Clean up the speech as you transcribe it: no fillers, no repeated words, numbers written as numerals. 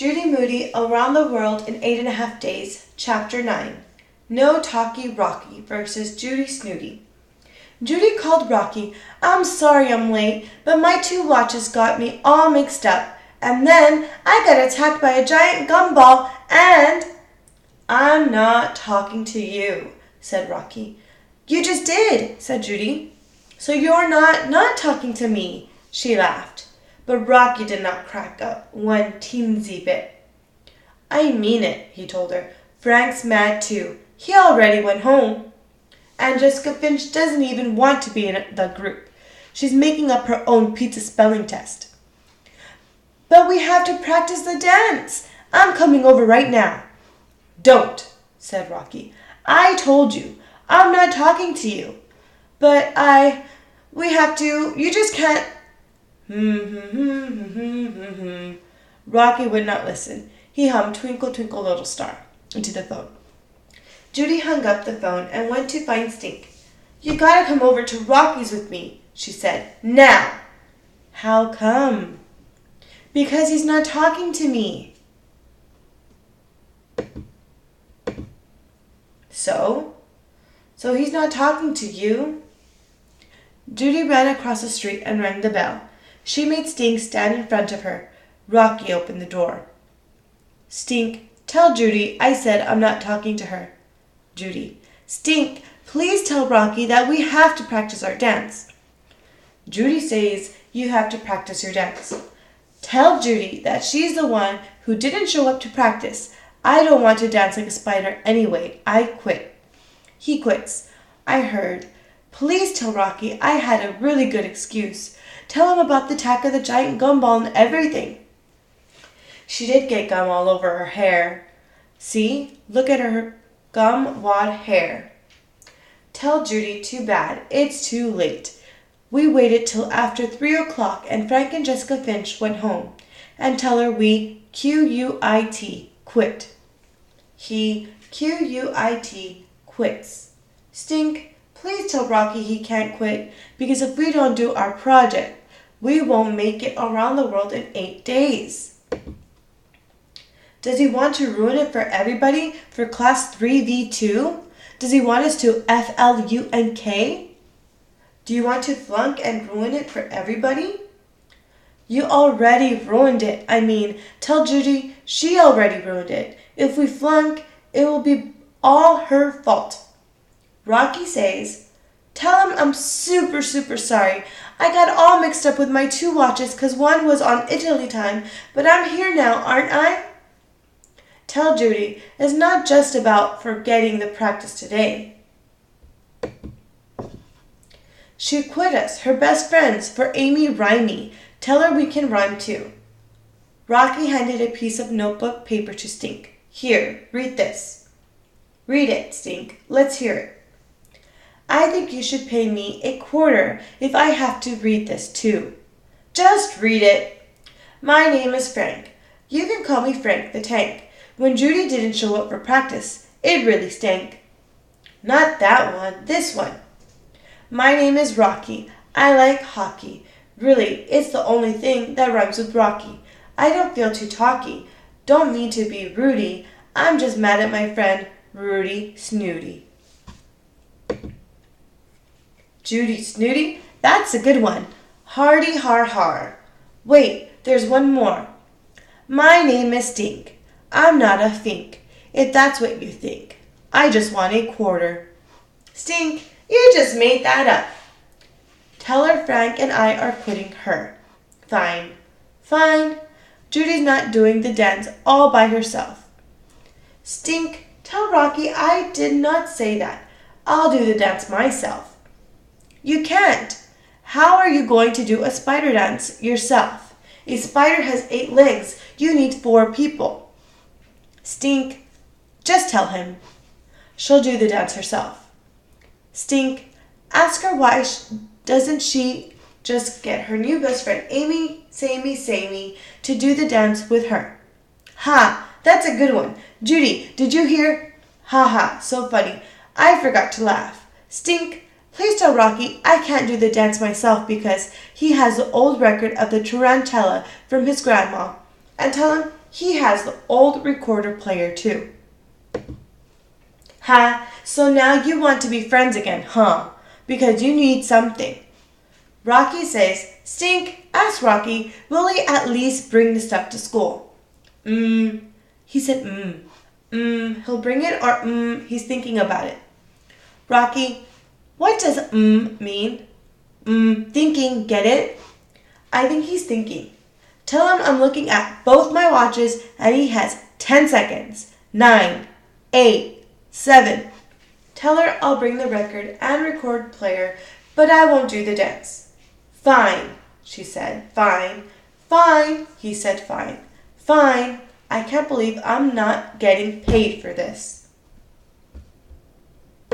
Judy Moody, Around the World in 8.5 Days, Chapter 9. No Talky Rocky versus Judy Snooty. Judy called Rocky. I'm sorry I'm late, but my 2 watches got me all mixed up. And then I got attacked by a giant gumball and... I'm not talking to you, said Rocky. You just did, said Judy. So you're not talking to me, she laughed. But Rocky did not crack up one teensy bit. I mean it, he told her. Frank's mad too. He already went home. And Jessica Finch doesn't even want to be in the group. She's making up her own pizza spelling test. But we have to practice the dance. I'm coming over right now. Don't, said Rocky. I told you. I'm not talking to you. But we have to. You just can't. Rocky would not listen. He hummed Twinkle, Twinkle, Little Star into the phone. Judy hung up the phone and went to find Stink. You gotta come over to Rocky's with me, she said. Now. How come? Because he's not talking to me. So he's not talking to you? Judy ran across the street and rang the bell. She made Stink stand in front of her. Rocky opened the door. Stink, tell Judy I said I'm not talking to her. Judy, Stink, please tell Rocky that we have to practice our dance. Judy says you have to practice your dance. Tell Judy that she's the one who didn't show up to practice. I don't want to dance like a spider anyway. I quit. He quits. I heard. Please tell Rocky I had a really good excuse. Tell him about the attack of the giant gumball and everything. She did get gum all over her hair. See? Look at her gum-wad hair. Tell Judy too bad. It's too late. We waited till after 3 o'clock and Frank and Jessica Finch went home. And tell her we Q-U-I-T, quit. He Q-U-I-T, quits. Stink, please tell Rocky he can't quit, because if we don't do our project, we won't make it around the world in 8 days. Does he want to ruin it for everybody for class 3V2? Does he want us to FLUNK? Do you want to flunk and ruin it for everybody? You already ruined it. Tell Judy she already ruined it. If we flunk, it will be all her fault. Rocky says, tell him I'm super, super sorry. I got all mixed up with my 2 watches because one was on Italy time, but I'm here now, aren't I? Tell Judy it's not just about forgetting the practice today. She quit us, her best friends, for Amy Namey. Tell her we can rhyme too. Rocky handed a piece of notebook paper to Stink. Here, read this. Read it, Stink. Let's hear it. I think you should pay me $0.25 if I have to read this too. Just read it. My name is Frank. You can call me Frank the Tank. When Judy didn't show up for practice, it really stank. Not that one, this one. My name is Rocky. I like hockey. Really, it's the only thing that rhymes with Rocky. I don't feel too talky. Don't mean to be Rudy. I'm just mad at my friend, Judy Snooty. Judy Snooty? That's a good one. Hardy har har. Wait, there's one more. My name is Stink. I'm not a fink, if that's what you think. I just want $0.25. Stink, you just made that up. Tell her Frank and I are quitting her. Fine. Fine. Judy's not doing the dance all by herself. Stink, tell Rocky I did not say that. I'll do the dance myself. You can't. How are you going to do a spider dance yourself? A spider has 8 legs. You need 4 people. Stink, just tell him. She'll do the dance herself. Stink, ask her why doesn't she just get her new best friend Amy Namey to do the dance with her. Ha, that's a good one. Judy, did you hear? Ha ha, so funny. I forgot to laugh. Stink, please tell Rocky I can't do the dance myself because he has the old record of the tarantella from his grandma. And tell him he has the old recorder player too. Ha, so now you want to be friends again, huh? Because you need something. Rocky says, Stink, ask Rocky, will he at least bring the stuff to school? He said, he'll bring it or he's thinking about it. Rocky, what does mean? Thinking, get it? I think he's thinking. Tell him I'm looking at both my watches and he has 10 seconds. 9, 8, 7. Tell her I'll bring the record and record player, but I won't do the dance. Fine, she said. Fine. Fine, he said. Fine. Fine. I can't believe I'm not getting paid for this.